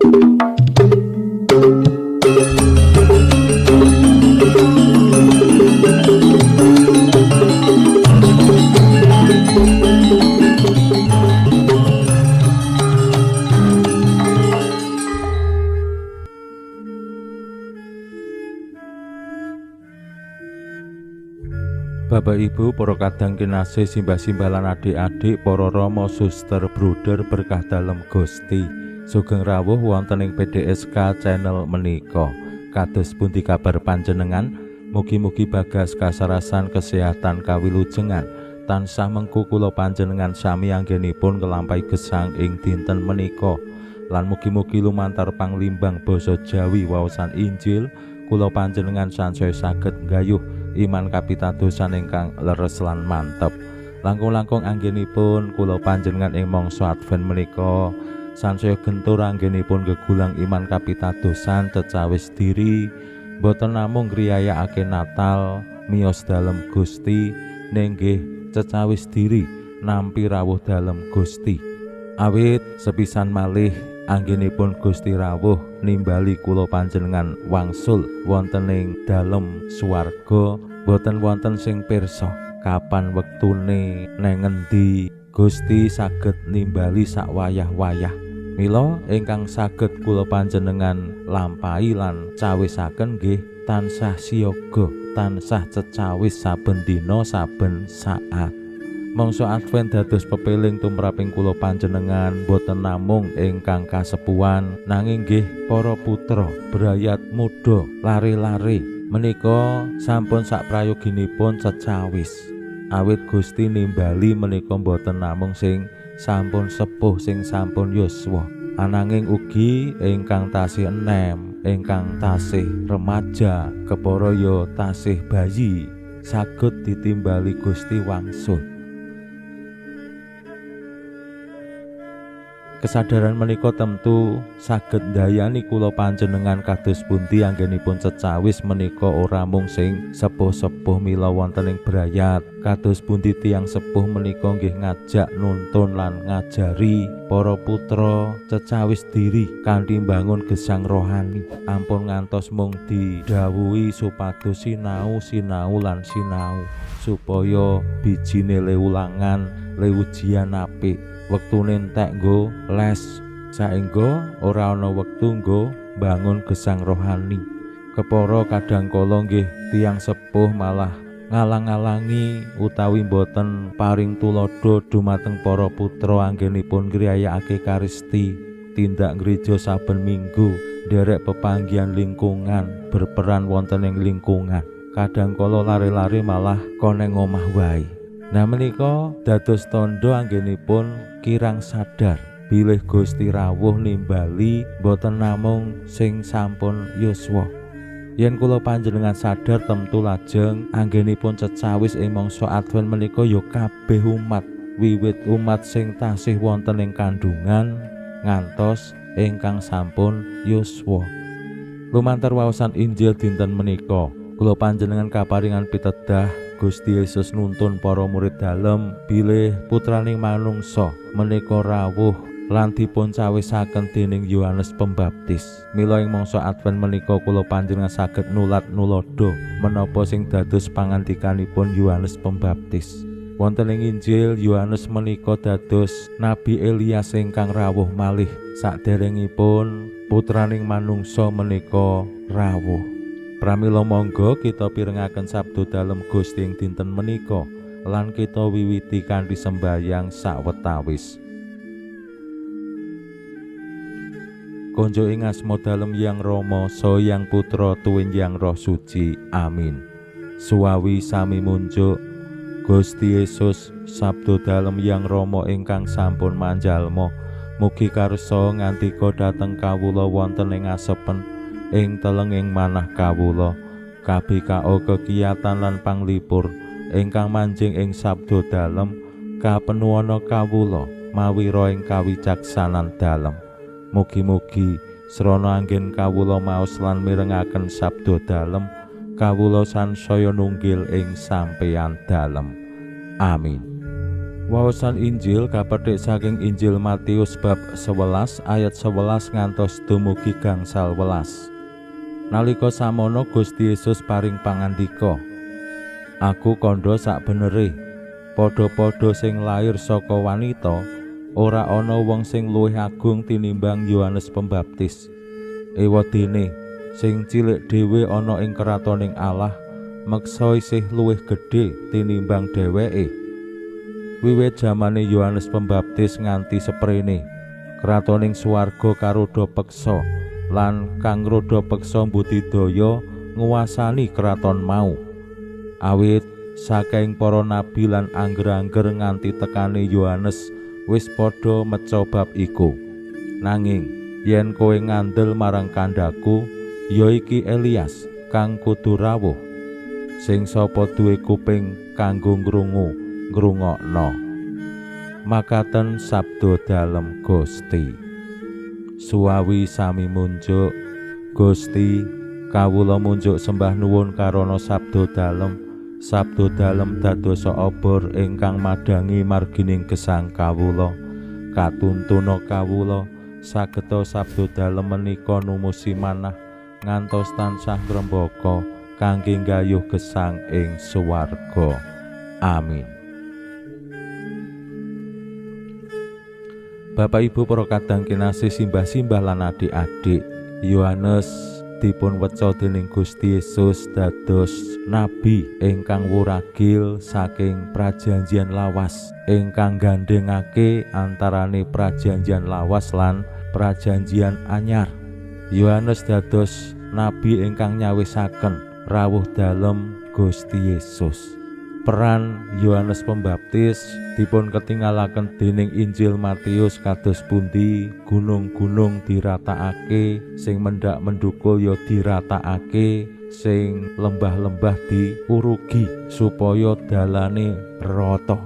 Bapak Ibu, para kadang kinasih, simbah-simbah lan adik-adik, para rama, suster, bruder berkah dalem Gusti. Sugeng rawuh wonten ing PDSK channel menika. Kados pundi kabar panjenengan? Mugi-mugi bagas kasarasan kesehatan kawilujengan tansah mengku kula panjenengan sami anggenipun nglampahi gesang ing dinten menika. Lan mugi-mugi lumantar panglimbang basa Jawi waosan Injil kula panjenengan sansaya saged nggayuh iman kapitadosan ingkang leres lan mantep. Langkung-langkung anggenipun kula panjenengan ing mangsa Advent menika sansaya gentur anggenipun gegulang iman kapitadosan cecawis diri, boten namung ngriyayakake Natal miyos dalem Gusti, nenggih cecawis diri nampi rawuh dalem Gusti. Awit sepisan malih anggenipun Gusti rawuh nimbali kula panjenengan wangsul wonten ing dalem swarga, boten wonten sing pirsa kapan wektune neng ngendi Gusti saged nimbali sak wayah-wayah. Mila ingkang saged kula panjenengan lampahi lan cawisaken nggih tansah siyaga, tansah cecawis saben dina saben saat. Mangsa Advent dados pepeling tumraping kula panjenengan boten namung ingkang kasepuhan nanging nggih para putra brayat muda lare-lare menika sampun saprayoginipun cecawis. Awit Gusti nimbali menika boten namung sing sampun sepuh sing sampun yuswa, ananging ugi ingkang tasih enem, ingkang tasih remaja, kepara ya tasih bayi saged ditimbali Gusti wangsul. Kesadaran menika tentu saged ndayani kula panjenengan kados pundi anggenipun cecawis menika ora mung sing sepuh-sepuh mila wonten ing brayat, kados pundi tiyang sepuh menika nggih ngajak nuntun lan ngajari para putra cecawis diri kanthi mbangun gesang rohani. Ampun ngantos mung didhawuhi supados sinau lan sinau supaya bijine lewulangan lewujian apik. Wektune entek nggo les saengga ora ana wektu nggo bangun gesang rohani. Kepara kadangkala nggih tiyang sepuh malah ngalang-alangi utawi boten paring tulodo dumateng para putra anggenipun ngriyayakake karisti, tindak gereja saben minggu, nderek pepanggihan lingkungan, berperan wonten ing lingkungan. Kadangkala lare-lare malah koneng omah wae. Nah menika dados tandha anggenipun kirang sadar bilih Gusti rawuh nimbali boten namung sing sampun yuswa. Yen kula panjenengan sadar tentu lajeng anggenipun cecawis ing mangsa Advent menika ya kabeh umat, wiwit umat sing tasih wonten ing kandungan ngantos ingkang sampun yuswa. Lumantar waosan Injil dinten menika kula panjenengan kaparingan pitedah Gusti Yesus nuntun para murid dalem bilih putraning manungsa menika rawuh lan dipun cawisaken dening Yohanes Pembaptis. Mila ing mangsa Advent menika kula panjenengan saged nulat-nulada menapa sing dados pangandikanipun Yohanes Pembaptis. Wonten ing Injil Yohanes menika dados Nabi Elias ingkang rawuh malih saderengipun putraning manungsa menika rawuh. Pramila monggo kita pirengaken sabda dalem Gusti ing dinten menika lan kita wiwiti kanthi sembahyang sawetawis. Konjo ing asma dalem Hyang Rama saha Hyang Putra tuwin Hyang Roh Suci. Amin. Suwawi sami munjuk Gusti Yesus sabda dalem Hyang Rama ingkang sampun manjalma mugi karsa ngantika dhateng kawula wonten ing asepen ing telenging manah kawula kabika kekiyatan lan panglipur ingkang manjing ing sabda dalem kapenuwana kawula mawi roh ing kawicaksanan dalem. Mugi-mugi srana anggen kawula maos lan mirengaken sabda dalem kawula sansaya nunggil ing sampeyan dalem. Amin. Waosan Injil kapetik saking Injil Matius bab 11 ayat 11 ngantos dumugi gangsal 11. Nalika samono Gusti Yesus paring pangandika, "Aku kandha sakbenere, padha-padha sing lair saka wanita, ora ana wong sing luwih agung tinimbang Yohanes Pembaptis. Ewadene sing cilik dhewe ana ing kratoning Allah, meksa isih luwih gedhe tinimbang dheweke. Wiwit jamane Yohanes Pembaptis nganti seprene, kratoning swarga karuda peksa, lan kang roda peksa mbudidaya nguwasani kraton mau. Awit saking para nabi lan angger-angger nganti tekane Yohanes wis padha meca bab iku. Nanging yen kowe ngandel marang kandhaku, ya iki Elias kang kudu rawuh. Sing sapa duwe kuping kanggo ngrungu, ngrungokno." Makaten sabda dalem Gusti. Suwawi sami munjuk, Gusti kawula munjuk sembah nuwun karana sabda dalem dadosa obor ingkang madangi margining gesang kawula. Katuntuna kawula sageta sabda dalem menika numusi manah ngantos tansah ngrembaka kangge nggayuh gesang ing swarga. Amin. Bapak Ibu para kadang kinasih simbah-simbah lan adik-adik, Yohanes dipun weca dening Gusti Yesus dados nabi ingkang wuragil saking prajanjian lawas ingkang gandhengake antarane prajanjian lawas lan prajanjian anyar. Yohanes dados nabi ingkang nyawisaken rawuh dalem Gusti Yesus. Peran Yohanes Pembaptis dipun ketinggalaken dening Injil Matius kados pundi. Gunung-gunung diratakake, sing mendak mendukul ya diratakake, sing lembah-lembah diurugi supaya dalane rata.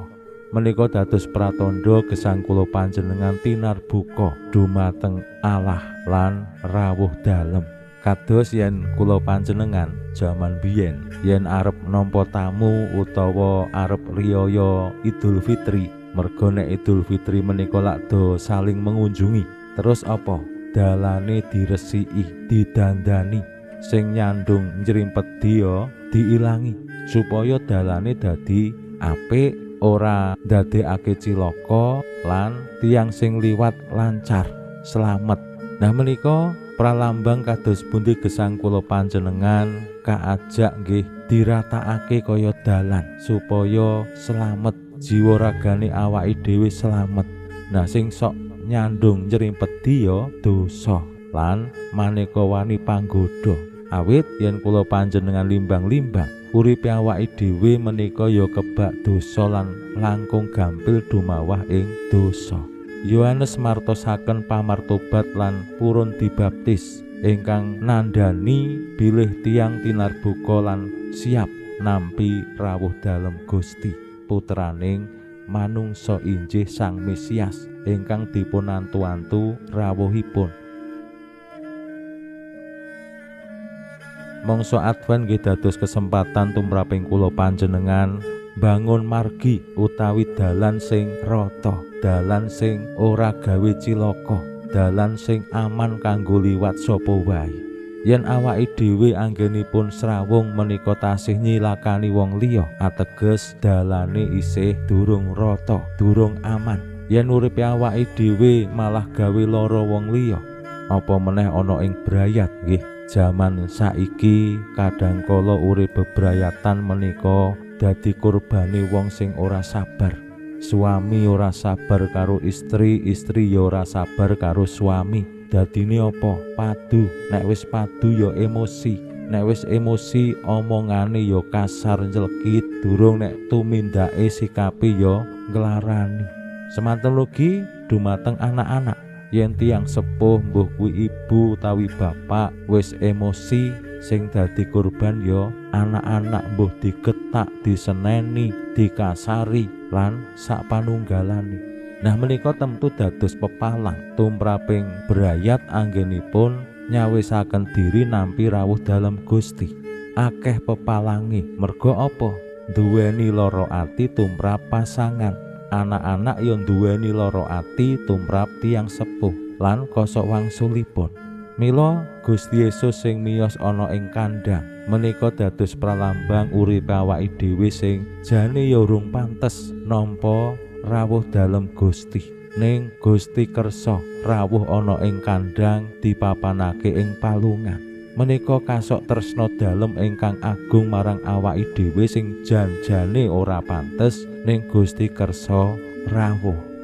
Menika dados pratandha gesang kula panjenengan tinarbuka dumateng Allah lan rawuh dalem. Kados yen kula panjenengan jaman biyen yen arep nampa tamu utawa arep riyaya Idul Fitri, merga nek Idul Fitri menika lak do saling mengunjungi, terus apa dalane diresiki, didandani, sing nyandung njrimpedi ya diilangi supaya dalane dadi apik, ora ndadekake cilaka lan tiyang sing liwat lancar slamet. Nah menika pralambang kados pundi gesang kula panjenengan kaajak nggih diratakake kaya dalan supaya slamet, jiwa ragane awake dhewe slamet. Nah sing sok nyandung njrimpedi ya dosa lan maneka wani panggoda. Awit yen kula panjenengan limbang-limbang uripe awake dhewe menika ya kebak dosa lan langkung gampil dumawah ing dosa. Yohanes martosaken pamartobat lan purun dibaptis ingkang nandhani bilih tiyang tinarbuka lan siap nampi rawuh dalem Gusti, putraning manungsa injih Sang Mesias ingkang dipun antu-antu rawuhipun. Mangsa Advent nggih dados kesempatan tumraping kula panjenengan bangun margi utawi dalan sing rata, dalan sing ora gawe cilaka, dalan sing aman kanggo liwat sapa wae. Yen awake dhewe anggenipun srawung menika tasih nyilakani wong liya, ateges dalane isih durung rata, durung aman. Yen uripe awake dhewe malah gawe lara wong liya, apa meneh ana ing brayat nggih. Jaman saiki kadangkala urip bebrayatan menika dadi kurbane wong sing ora sabar. Suami ora sabar karo istri, istri ya ora sabar karo suami. Dadine apa? Padu. Nek wis padu ya emosi. Nek wis emosi omongane ya kasar njelekit, durung nek tumindake sikape ya nglarani. Semanten ugi dumateng anak-anak. Yen tiyang sepuh mbuh kuwi ibu utawi bapak wis emosi, sing dadi kurban ya anak-anak, mbuh digetak, diseneni, dikasari lan sapanunggalane. Nah menika temtu dados pepalang tumraping brayat anggenipun nyawisaken diri nampi rawuh dalem Gusti. Akeh pepalangi merga apa? Duweni lara ati tumrap pasangan. anak-anak yo duweni lara ati tumrap tiyang sepuh lan kosok wangsulipun. Mila Gusti Yesus sing miyos ana ing kandhang menika dados pralambang uripe awake dhewe sing jane ya urung pantes nampa rawuh dalem Gusti. Ning Gusti kersa rawuh ana ing kandhang dipapanake ing palungan. Menika kasok tresna dalem ingkang agung marang awake dhewe sing jan-jane ora pantes ning Gusti kersa rawuh.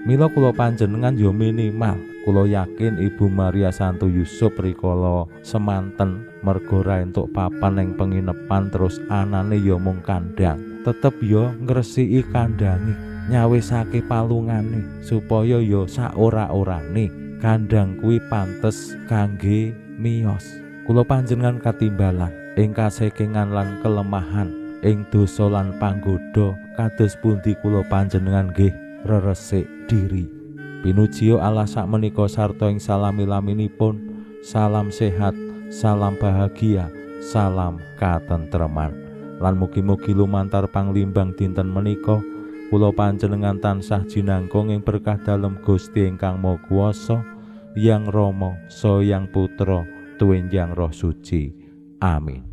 Mila kula panjenengan yo minimal kula yakin Ibu Maria Santo Yusuf rikala semanten merga ra entuk papan ning penginepan terus anane yo mung kandhang, tetep yo ngresiki kandhange, nyawisake palungane supaya yo saora-orane kandhang kuwi pantes kangge miyos. Kula panjenengan katimbalan ing kasekengan lan kelemahan, ing dosa lan panggoda kados pundi kula panjenengan nggih reresik diri. Pinujio Allah sakmenika sarta ing salami-laminipun. Salam sehat, salam bahagia, salam katentreman. Lan mugi-mugi lumantar panglimbang dinten menika kula panjenengan tansah jinangkung ing berkah dalem Gusti ingkang Maha Kuwasa, Yang Rama saha Yang Putra tuwin Yang Roh Suci. Amin.